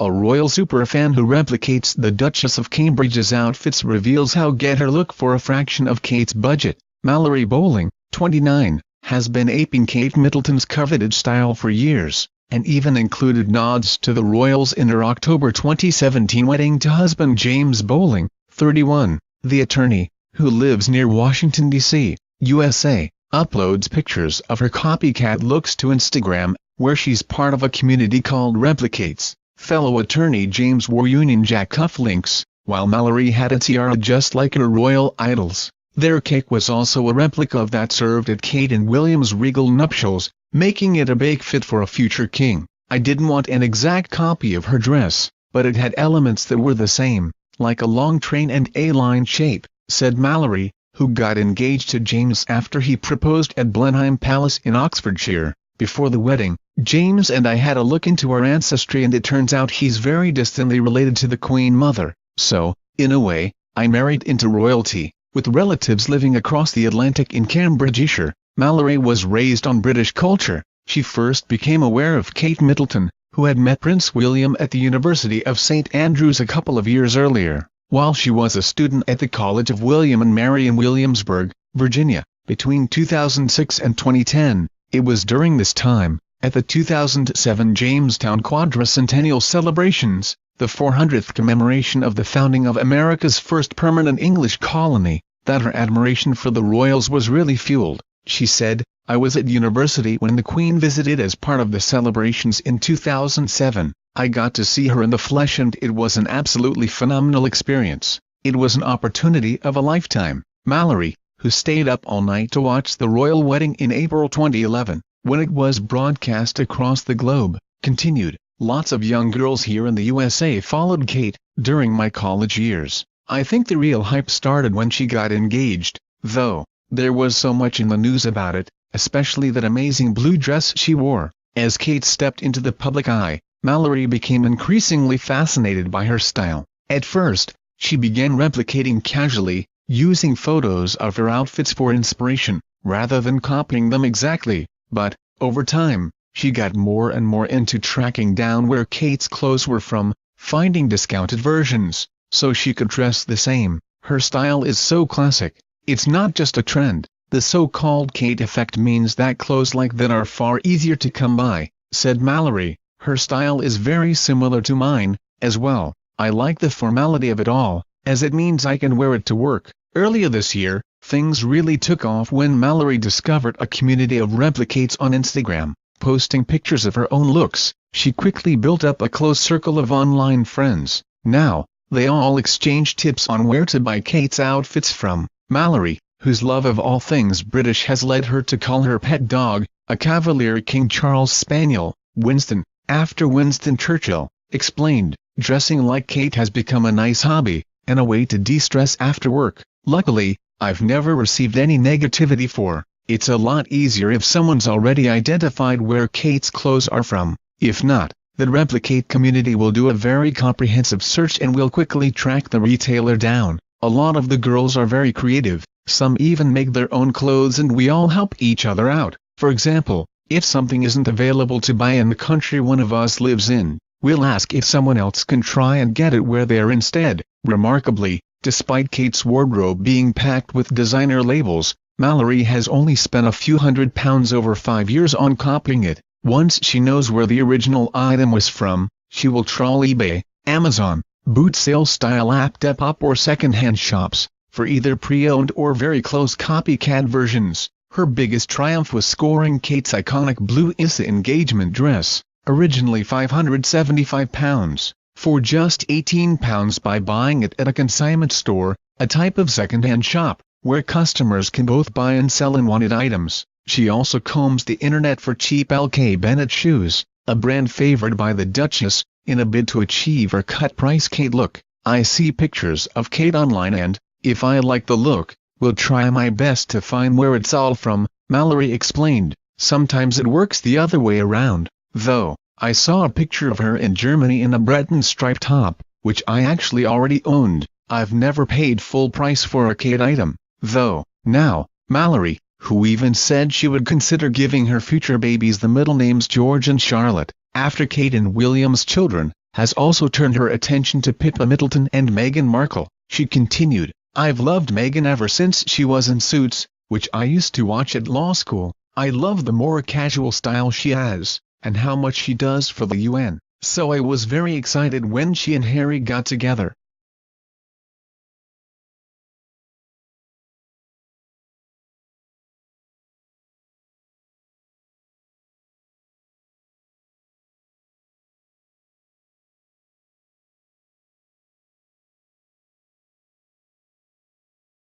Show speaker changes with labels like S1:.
S1: a royal superfan who replicates the Duchess of Cambridge's outfits, reveals how get her look for a fraction of Kate's budget. Mallory Bowling, 29, has been aping Kate Middleton's coveted style for years, and even included nods to the royals in her October 2017 wedding to husband James Bowling, 31. The attorney, who lives near Washington, D.C., USA, uploads pictures of her copycat looks to Instagram, where she's part of a community called Replicates. Fellow attorney James wore Union Jack cufflinks, while Mallory had a tiara just like her royal idols. Their cake was also a replica of that served at Kate and William's regal nuptials, making it a bake fit for a future king. I didn't want an exact copy of her dress, but it had elements that were the same, like a long train and A-line shape, said Mallory, who got engaged to James after he proposed at Blenheim Palace in Oxfordshire. Before the wedding, James and I had a look into our ancestry, and it turns out he's very distantly related to the Queen Mother, so, in a way, I married into royalty. With relatives living across the Atlantic in Cambridgeshire, Mallory was raised on British culture. She first became aware of Kate Middleton, who had met Prince William at the University of St Andrews a couple of years earlier, while she was a student at the College of William and Mary in Williamsburg, Virginia. Between 2006 and 2010, it was during this time, at the 2007 Jamestown Quadricentennial celebrations, the 400th commemoration of the founding of America's first permanent English colony, that her admiration for the royals was really fueled. She said, "I was at university when the Queen visited as part of the celebrations in 2007. I got to see her in the flesh and it was an absolutely phenomenal experience. It was an opportunity of a lifetime." Mallory, who stayed up all night to watch the royal wedding in April 2011, when it was broadcast across the globe, continued, "Lots of young girls here in the USA followed Kate during my college years. I think the real hype started when she got engaged, though. There was so much in the news about it, especially that amazing blue dress she wore." As Kate stepped into the public eye, Mallory became increasingly fascinated by her style. At first, she began replicating casually, using photos of her outfits for inspiration, rather than copying them exactly, but, over time, she got more and more into tracking down where Kate's clothes were from, finding discounted versions, so she could dress the same. Her style is so classic, it's not just a trend. The so-called Kate effect means that clothes like that are far easier to come by, said Mallory. Her style is very similar to mine, as well. I like the formality of it all, as it means I can wear it to work. Earlier this year, things really took off when Mallory discovered a community of replicates on Instagram. Posting pictures of her own looks, she quickly built up a close circle of online friends. Now, they all exchange tips on where to buy Kate's outfits from. Mallory, whose love of all things British has led her to call her pet dog, a Cavalier King Charles Spaniel, Winston, after Winston Churchill, explained, "Dressing like Kate has become a nice hobby, and a way to de-stress after work. Luckily, I've never received any negativity for. It's a lot easier if someone's already identified where Kate's clothes are from. If not, the replicate community will do a very comprehensive search and will quickly track the retailer down. A lot of the girls are very creative, some even make their own clothes and we all help each other out. For example, if something isn't available to buy in the country one of us lives in, we'll ask if someone else can try and get it where they are instead." Remarkably, despite Kate's wardrobe being packed with designer labels, Mallory has only spent a few £100s over 5 years on copying it. Once she knows where the original item was from, she will trawl eBay, Amazon, boot sale style app Depop or second-hand shops, for either pre-owned or very close copycat versions. Her biggest triumph was scoring Kate's iconic blue Issa engagement dress, originally £575, for just £18 by buying it at a consignment store, a type of second-hand shop, where customers can both buy and sell unwanted items. She also combs the internet for cheap LK Bennett shoes, a brand favored by the Duchess, in a bid to achieve her cut-price Kate look. "I see pictures of Kate online and, if I like the look, will try my best to find where it's all from," Mallory explained. "Sometimes it works the other way around, though. I saw a picture of her in Germany in a Breton striped top, which I actually already owned. I've never paid full price for a Kate item, though." Now, Mallory, who even said she would consider giving her future babies the middle names George and Charlotte, after Kate and William's children, has also turned her attention to Pippa Middleton and Meghan Markle. She continued, "I've loved Meghan ever since she was in Suits, which I used to watch at law school. I love the more casual style she has, and how much she does for the UN. So I was very excited when she and Harry got together.